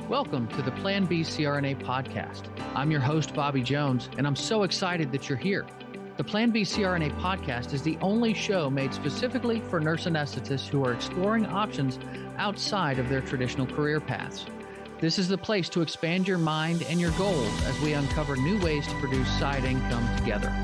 Welcome to the Plan B CRNA podcast. I'm your host, Bobby Jones, and I'm so excited that you're here. The Plan B CRNA podcast is the only show made specifically for nurse anesthetists who are exploring options outside of their traditional career paths. This is the place to expand your mind and your goals as we uncover new ways to produce side income together.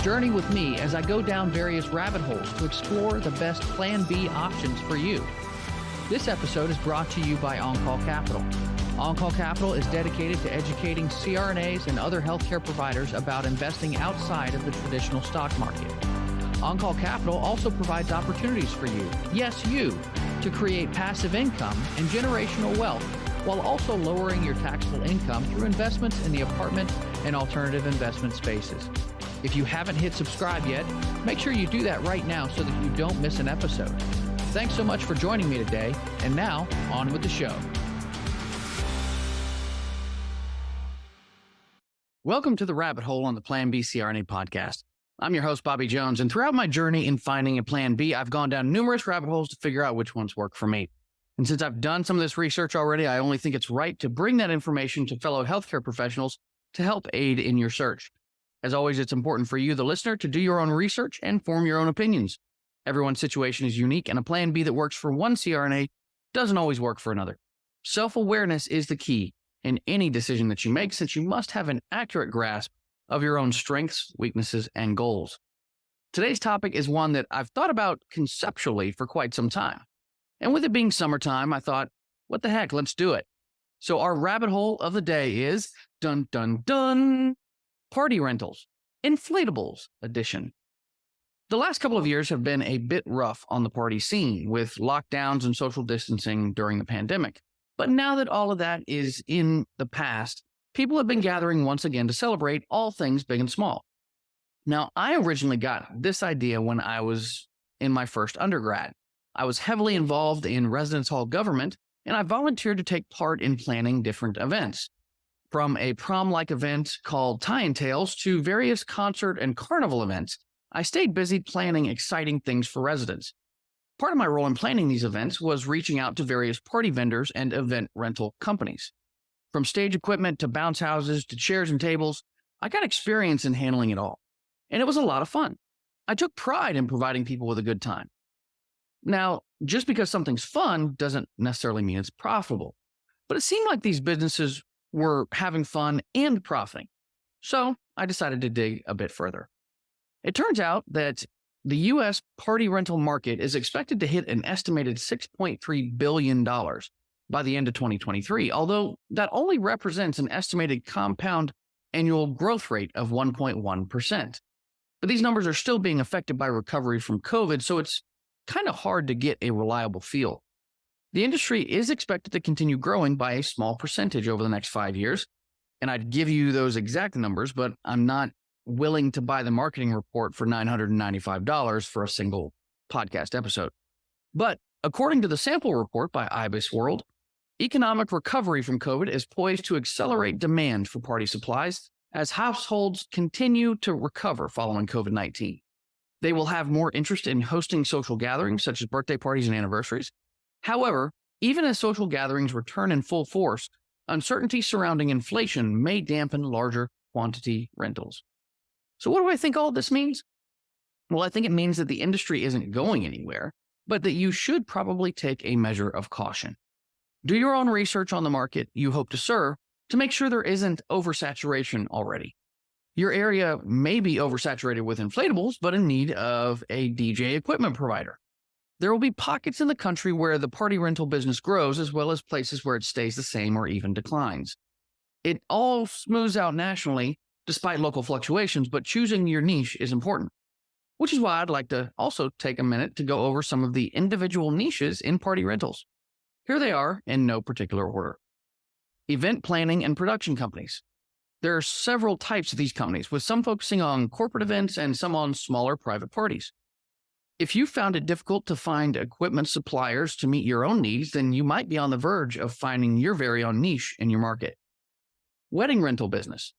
Journey with me as I go down various rabbit holes to explore the best Plan B options for you. This episode is brought to you by On-Call Capital. On-Call Capital is dedicated to educating CRNAs and other healthcare providers about investing outside of the traditional stock market. On-Call Capital also provides opportunities for you, yes, you, to create passive income and generational wealth while also lowering your taxable income through investments in the apartment and alternative investment spaces. If you haven't hit subscribe yet, make sure you do that right now so that you don't miss an episode. Thanks so much for joining me today, and now, on with the show. Welcome to the rabbit hole on the Plan B CRNA podcast. I'm your host, Bobby Jones, and throughout my journey in finding a Plan B, I've gone down numerous rabbit holes to figure out which ones work for me. And since I've done some of this research already, I only think it's right to bring that information to fellow healthcare professionals to help aid in your search. As always, it's important for you, the listener, to do your own research and form your own opinions. Everyone's situation is unique, and a Plan B that works for one CRNA doesn't always work for another. Self-awareness is the key in any decision that you make, since you must have an accurate grasp of your own strengths, weaknesses, and goals. Today's topic is one that I've thought about conceptually for quite some time. And with it being summertime, I thought, what the heck, let's do it. So our rabbit hole of the day is, dun dun dun, party rentals, Inflatables edition. The last couple of years have been a bit rough on the party scene, with lockdowns and social distancing during the pandemic. But now that all of that is in the past, people have been gathering once again to celebrate all things big and small. Now, I originally got this idea when I was in my first undergrad. I was heavily involved in residence hall government, and I volunteered to take part in planning different events. From a prom-like event called Tie and Tails to various concert and carnival events, I stayed busy planning exciting things for residents. Part of my role in planning these events was reaching out to various party vendors and event rental companies. From stage equipment to bounce houses to chairs and tables, I got experience in handling it all. And it was a lot of fun. I took pride in providing people with a good time. Now, just because something's fun doesn't necessarily mean it's profitable. But it seemed like these businesses were having fun and profiting. So I decided to dig a bit further. It turns out that the U.S. party rental market is expected to hit an estimated $6.3 billion by the end of 2023, although that only represents an estimated compound annual growth rate of 1.1%. But these numbers are still being affected by recovery from COVID, so it's kind of hard to get a reliable feel. The industry is expected to continue growing by a small percentage over the next 5 years, and I'd give you those exact numbers, but I'm not willing to buy the marketing report for $995 for a single podcast episode. But according to the sample report by IBIS World, economic recovery from COVID is poised to accelerate demand for party supplies as households continue to recover following COVID-19. They will have more interest in hosting social gatherings such as birthday parties and anniversaries. However, even as social gatherings return in full force, uncertainty surrounding inflation may dampen larger quantity rentals. So what do I think all this means? Well, I think it means that the industry isn't going anywhere, but that you should probably take a measure of caution. Do your own research on the market you hope to serve to make sure there isn't oversaturation already. Your area may be oversaturated with inflatables, but in need of a DJ equipment provider. There will be pockets in the country where the party rental business grows, as well as places where it stays the same or even declines. It all smooths out nationally, despite local fluctuations, but choosing your niche is important, which is why I'd like to also take a minute to go over some of the individual niches in party rentals. Here they are in no particular order. Event planning and production companies. There are several types of these companies, with some focusing on corporate events and some on smaller private parties. If you found it difficult to find equipment suppliers to meet your own needs, then you might be on the verge of finding your very own niche in your market. Wedding rental business.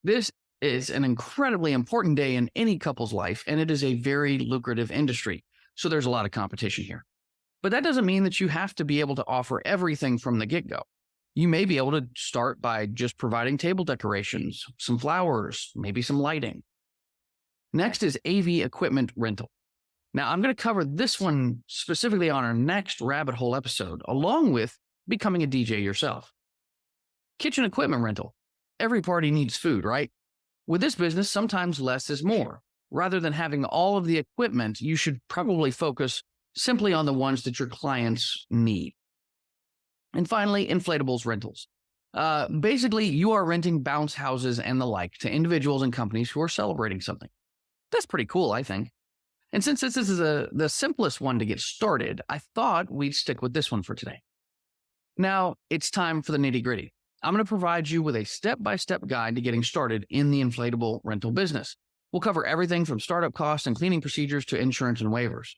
This is an incredibly important day in any couple's life, and it is a very lucrative industry, so there's a lot of competition here. But that doesn't mean that you have to be able to offer everything from the get-go. You may be able to start by just providing table decorations, some flowers, maybe some lighting. Next is AV equipment rental. Now, I'm going to cover this one specifically on our next rabbit hole episode, along with becoming a DJ yourself. Kitchen equipment rental. Every party needs food, right? With this business, sometimes less is more. Rather than having all of the equipment, you should probably focus simply on the ones that your clients need. And finally, inflatables rentals. Basically, you are renting bounce houses and the like to individuals and companies who are celebrating something. That's pretty cool, I think. And since this is the simplest one to get started, I thought we'd stick with this one for today. Now, it's time for the nitty-gritty. I'm going to provide you with a step-by-step guide to getting started in the inflatable rental business. We'll cover everything from startup costs and cleaning procedures to insurance and waivers.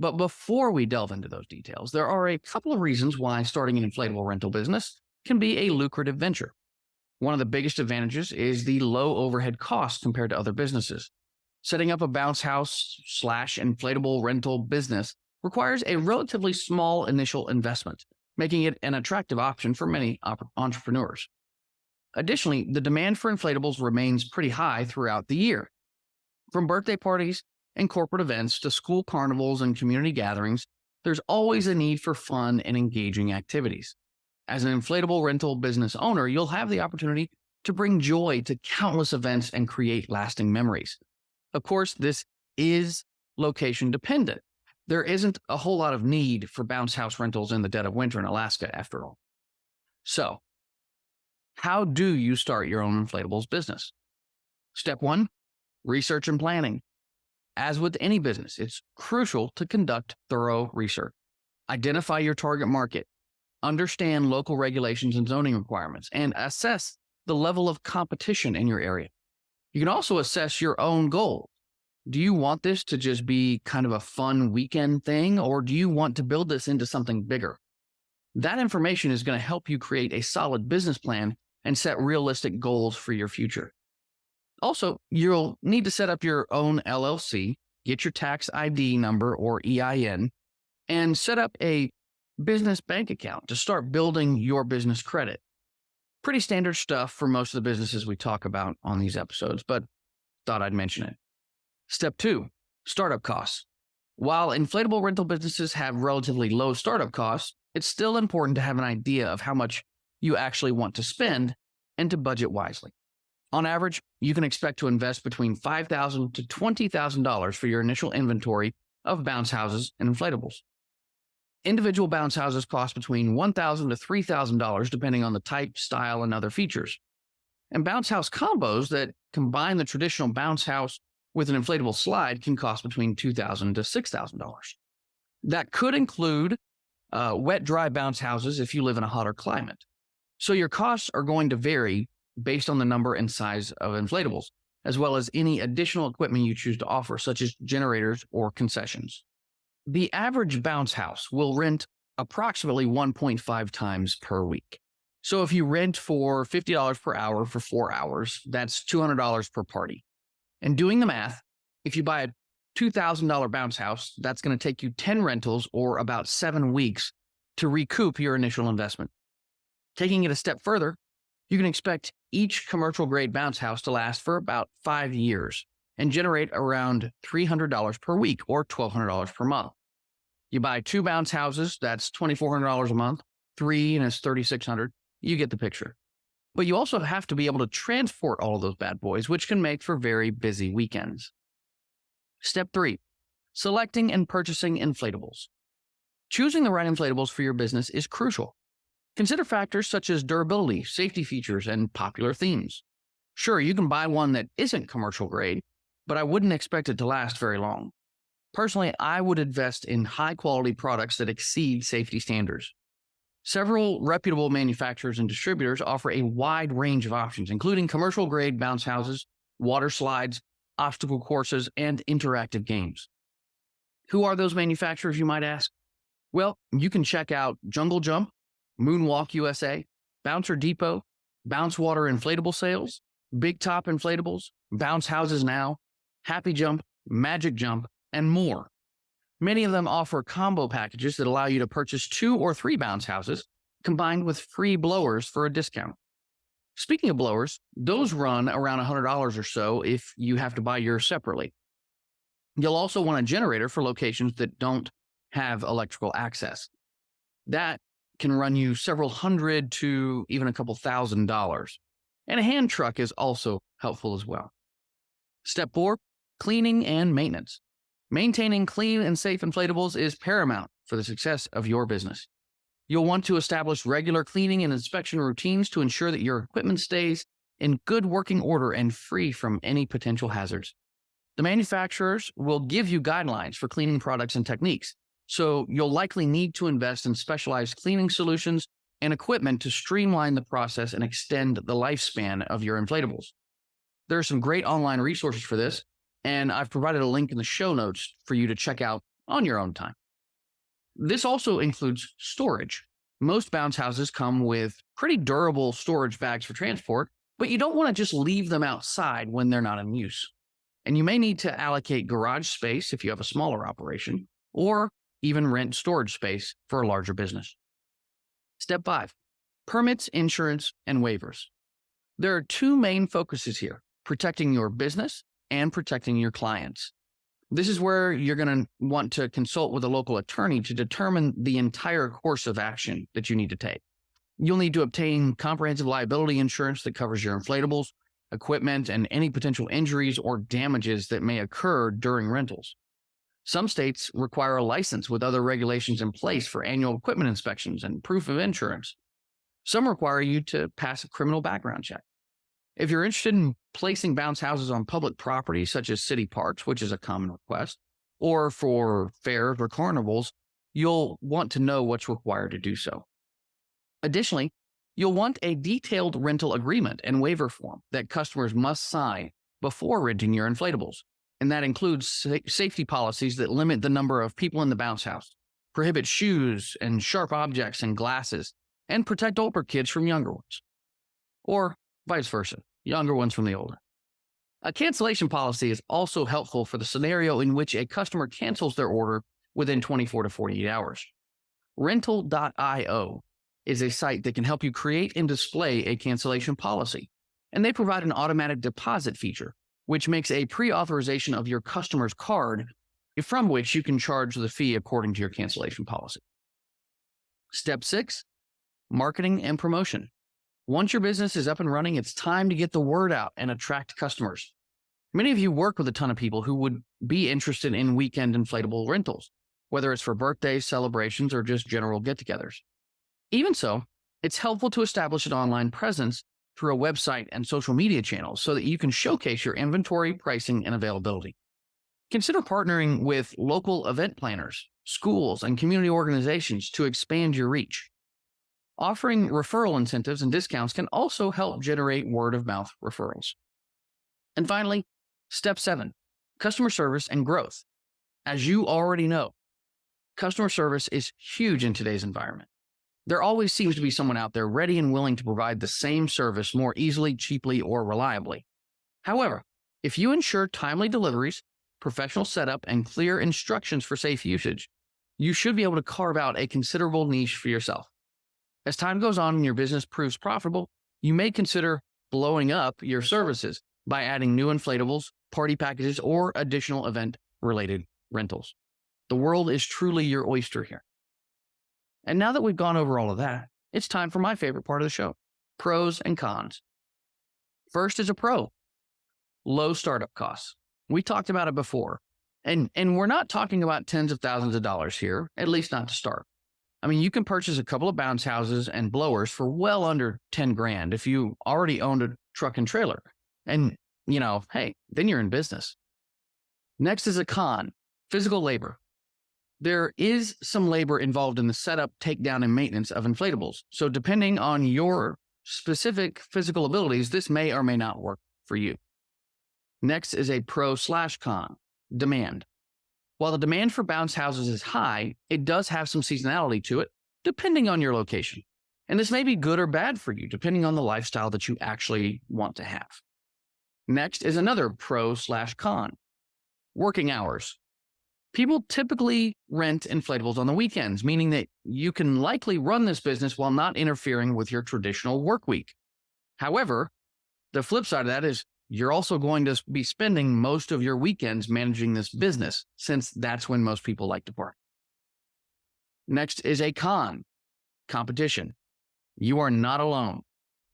But before we delve into those details, there are a couple of reasons why starting an inflatable rental business can be a lucrative venture. One of the biggest advantages is the low overhead costs compared to other businesses. Setting up a bounce house / inflatable rental business requires a relatively small initial investment, making it an attractive option for many entrepreneurs. Additionally, the demand for inflatables remains pretty high throughout the year. From birthday parties and corporate events to school carnivals and community gatherings, there's always a need for fun and engaging activities. As an inflatable rental business owner, you'll have the opportunity to bring joy to countless events and create lasting memories. Of course, this is location dependent. There isn't a whole lot of need for bounce house rentals in the dead of winter in Alaska, after all. So, how do you start your own inflatables business? Step 1, research and planning. As with any business, it's crucial to conduct thorough research. Identify your target market, understand local regulations and zoning requirements, and assess the level of competition in your area. You can also assess your own goals. Do you want this to just be kind of a fun weekend thing, or do you want to build this into something bigger? That information is going to help you create a solid business plan and set realistic goals for your future. Also, you'll need to set up your own LLC, get your tax ID number or EIN, and set up a business bank account to start building your business credit. Pretty standard stuff for most of the businesses we talk about on these episodes, but thought I'd mention it. Step 2, startup costs. While inflatable rental businesses have relatively low startup costs, it's still important to have an idea of how much you actually want to spend and to budget wisely. On average, you can expect to invest between $5,000 to $20,000 for your initial inventory of bounce houses and inflatables. Individual bounce houses cost between $1,000 to $3,000 depending on the type, style, and other features. And bounce house combos that combine the traditional bounce house with an inflatable slide can cost between $2,000 to $6,000. That could include wet-dry bounce houses if you live in a hotter climate. So your costs are going to vary based on the number and size of inflatables, as well as any additional equipment you choose to offer, such as generators or concessions. The average bounce house will rent approximately 1.5 times per week. So if you rent for $50 per hour for 4 hours, that's $200 per party. And doing the math, if you buy a $2,000 bounce house, that's going to take you 10 rentals or about 7 weeks to recoup your initial investment. Taking it a step further, you can expect each commercial grade bounce house to last for about 5 years and generate around $300 per week or $1,200 per month. You buy 2 bounce houses, that's $2,400 a month, 3 and it's $3,600. You get the picture. But you also have to be able to transport all of those bad boys, which can make for very busy weekends. Step 3, selecting and purchasing inflatables. Choosing the right inflatables for your business is crucial. Consider factors such as durability, safety features, and popular themes. Sure, you can buy one that isn't commercial grade, but I wouldn't expect it to last very long. Personally, I would invest in high-quality products that exceed safety standards. Several reputable manufacturers and distributors offer a wide range of options, including commercial-grade bounce houses, water slides, obstacle courses, and interactive games. Who are those manufacturers, you might ask? Well, you can check out Jungle Jump, Moonwalk USA, Bouncer Depot, Bounce Water Inflatable Sales, Big Top Inflatables, Bounce Houses Now, Happy Jump, Magic Jump, and more. Many of them offer combo packages that allow you to purchase 2 or 3 bounce houses, combined with free blowers for a discount. Speaking of blowers, those run around $100 or so if you have to buy yours separately. You'll also want a generator for locations that don't have electrical access. That can run you several hundred to even a couple $1,000s. And a hand truck is also helpful as well. Step 4, cleaning and maintenance. Maintaining clean and safe inflatables is paramount for the success of your business. You'll want to establish regular cleaning and inspection routines to ensure that your equipment stays in good working order and free from any potential hazards. The manufacturers will give you guidelines for cleaning products and techniques, so you'll likely need to invest in specialized cleaning solutions and equipment to streamline the process and extend the lifespan of your inflatables. There are some great online resources for this, and I've provided a link in the show notes for you to check out on your own time. This also includes storage. Most bounce houses come with pretty durable storage bags for transport, but you don't want to just leave them outside when they're not in use. And you may need to allocate garage space if you have a smaller operation, or even rent storage space for a larger business. Step 5, permits, insurance, and waivers. There are two main focuses here: protecting your business and protecting your clients. This is where you're going to want to consult with a local attorney to determine the entire course of action that you need to take. You'll need to obtain comprehensive liability insurance that covers your inflatables, equipment, and any potential injuries or damages that may occur during rentals. Some states require a license with other regulations in place for annual equipment inspections and proof of insurance. Some require you to pass a criminal background check. If you're interested in placing bounce houses on public property, such as city parks, which is a common request, or for fairs or carnivals, you'll want to know what's required to do so. Additionally, you'll want a detailed rental agreement and waiver form that customers must sign before renting your inflatables. And that includes safety policies that limit the number of people in the bounce house, prohibit shoes and sharp objects and glasses, and protect older kids from younger ones. Or vice versa, younger ones from the older. A cancellation policy is also helpful for the scenario in which a customer cancels their order within 24 to 48 hours. Rental.io is a site that can help you create and display a cancellation policy, and they provide an automatic deposit feature, which makes a pre-authorization of your customer's card, from which you can charge the fee according to your cancellation policy. Step 6, marketing and promotion. Once your business is up and running, it's time to get the word out and attract customers. Many of you work with a ton of people who would be interested in weekend inflatable rentals, whether it's for birthdays, celebrations, or just general get-togethers. Even so, it's helpful to establish an online presence through a website and social media channels so that you can showcase your inventory, pricing, and availability. Consider partnering with local event planners, schools, and community organizations to expand your reach. Offering referral incentives and discounts can also help generate word-of-mouth referrals. And finally, step 7, customer service and growth. As you already know, customer service is huge in today's environment. There always seems to be someone out there ready and willing to provide the same service more easily, cheaply, or reliably. However, if you ensure timely deliveries, professional setup, and clear instructions for safe usage, you should be able to carve out a considerable niche for yourself. As time goes on and your business proves profitable, you may consider blowing up your services by adding new inflatables, party packages, or additional event-related rentals. The world is truly your oyster here. And now that we've gone over all of that, it's time for my favorite part of the show, pros and cons. First is a pro, low startup costs. We talked about it before, and we're not talking about tens of thousands of dollars here, at least not to start. I mean, you can purchase a couple of bounce houses and blowers for well under 10 grand if you already owned a truck and trailer. And, hey, then you're in business. Next is a con, physical labor. There is some labor involved in the setup, takedown, and maintenance of inflatables. So depending on your specific physical abilities, this may or may not work for you. Next is a pro/con, demand. While the demand for bounce houses is high, it does have some seasonality to it, depending on your location. And this may be good or bad for you, depending on the lifestyle that you actually want to have. Next is another pro/con, working hours. People typically rent inflatables on the weekends, meaning that you can likely run this business while not interfering with your traditional work week. However, the flip side of that is you're also going to be spending most of your weekends managing this business, since that's when most people like to party. Next is a con: competition. You are not alone.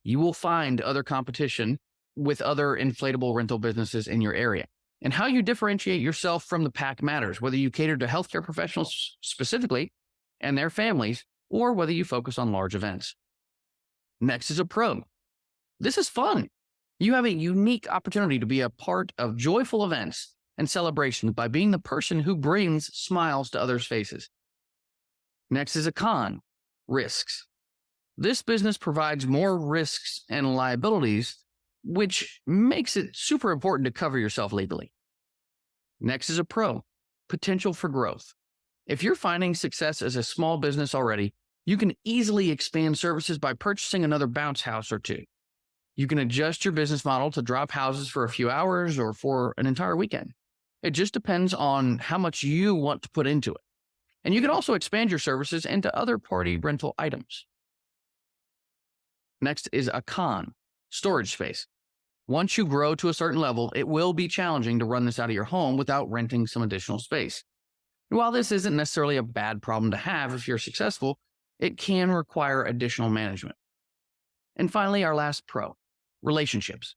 You will find other competition with other inflatable rental businesses in your area. And how you differentiate yourself from the pack matters, whether you cater to healthcare professionals specifically and their families, or whether you focus on large events. Next is a pro. This is fun. You have a unique opportunity to be a part of joyful events and celebrations by being the person who brings smiles to others' faces. Next is a con: risks. This business provides more risks and liabilities, which makes it super important to cover yourself legally. Next is a pro: potential for growth. If you're finding success as a small business already, you can easily expand services by purchasing another bounce house or two. You can adjust your business model to drop houses for a few hours or for an entire weekend. It just depends on how much you want to put into it. And you can also expand your services into other party rental items. Next is a con: storage space. Once you grow to a certain level, it will be challenging to run this out of your home without renting some additional space. While this isn't necessarily a bad problem to have if you're successful, it can require additional management. And finally, our last pro: relationships.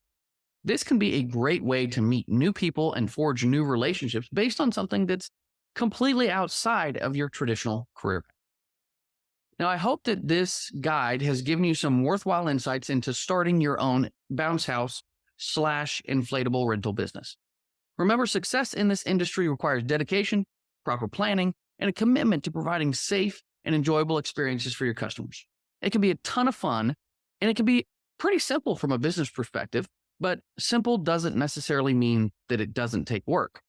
This can be a great way to meet new people and forge new relationships based on something that's completely outside of your traditional career. Now, I hope that this guide has given you some worthwhile insights into starting your own bounce house / inflatable rental business. Remember, success in this industry requires dedication, proper planning, and a commitment to providing safe and enjoyable experiences for your customers. It can be a ton of fun, and it can be pretty simple from a business perspective, but simple doesn't necessarily mean that it doesn't take work.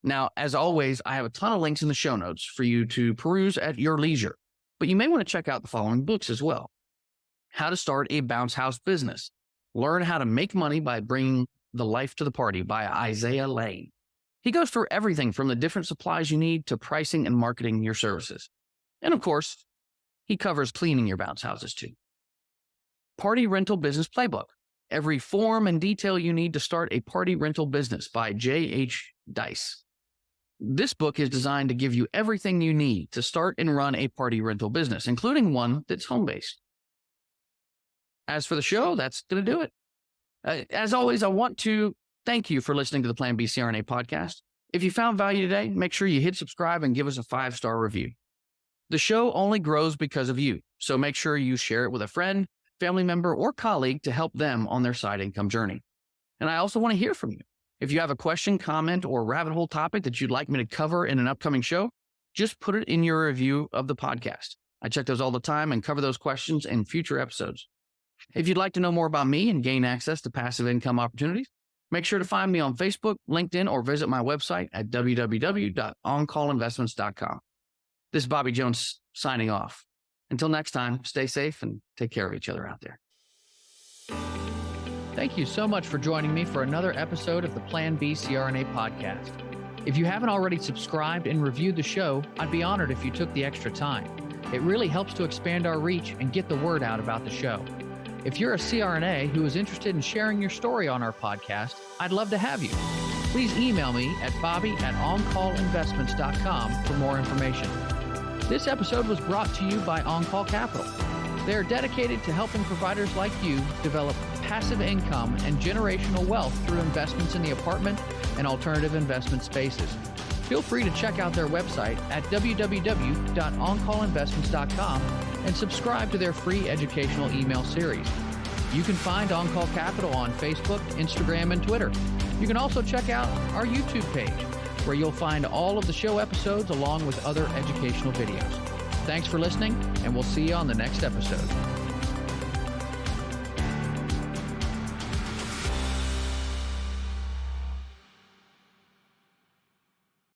Now, as always, I have a ton of links in the show notes for you to peruse at your leisure, but you may want to check out the following books as well: How to Start a Bounce House Business, Learn How to Make Money by Bringing the Life to the Party by Isaiah Lane. He goes through everything from the different supplies you need to pricing and marketing your services. And of course, he covers cleaning your bounce houses too. Party Rental Business Playbook: Every Form and Detail You Need to Start a Party Rental Business by J.H. Dice. This book is designed to give you everything you need to start and run a party rental business, including one that's home-based. As for the show, that's going to do it. As always, I want to thank you for listening to the Plan B CRNA podcast. If you found value today, make sure you hit subscribe and give us a 5-star review. The show only grows because of you, so make sure you share it with a friend, family member, or colleague to help them on their side income journey. And I also want to hear from you. If you have a question, comment, or rabbit hole topic that you'd like me to cover in an upcoming show, just put it in your review of the podcast. I check those all the time and cover those questions in future episodes. If you'd like to know more about me and gain access to passive income opportunities, make sure to find me on Facebook, LinkedIn, or visit my website at www.oncallinvestments.com. This is Bobby Jones signing off. Until next time, stay safe and take care of each other out there. Thank you so much for joining me for another episode of the Plan B CRNA podcast. If you haven't already subscribed and reviewed the show, I'd be honored if you took the extra time. It really helps to expand our reach and get the word out about the show. If you're a CRNA who is interested in sharing your story on our podcast, I'd love to have you. Please email me at bobby@oncallinvestments.com for more information. This episode was brought to you by On-Call Capital. They are dedicated to helping providers like you develop passive income and generational wealth through investments in the apartment and alternative investment spaces. Feel free to check out their website at www.oncallinvestments.com and subscribe to their free educational email series. You can find On-Call Capital on Facebook, Instagram, and Twitter. You can also check out our YouTube page, where you'll find all of the show episodes along with other educational videos. Thanks for listening, and we'll see you on the next episode.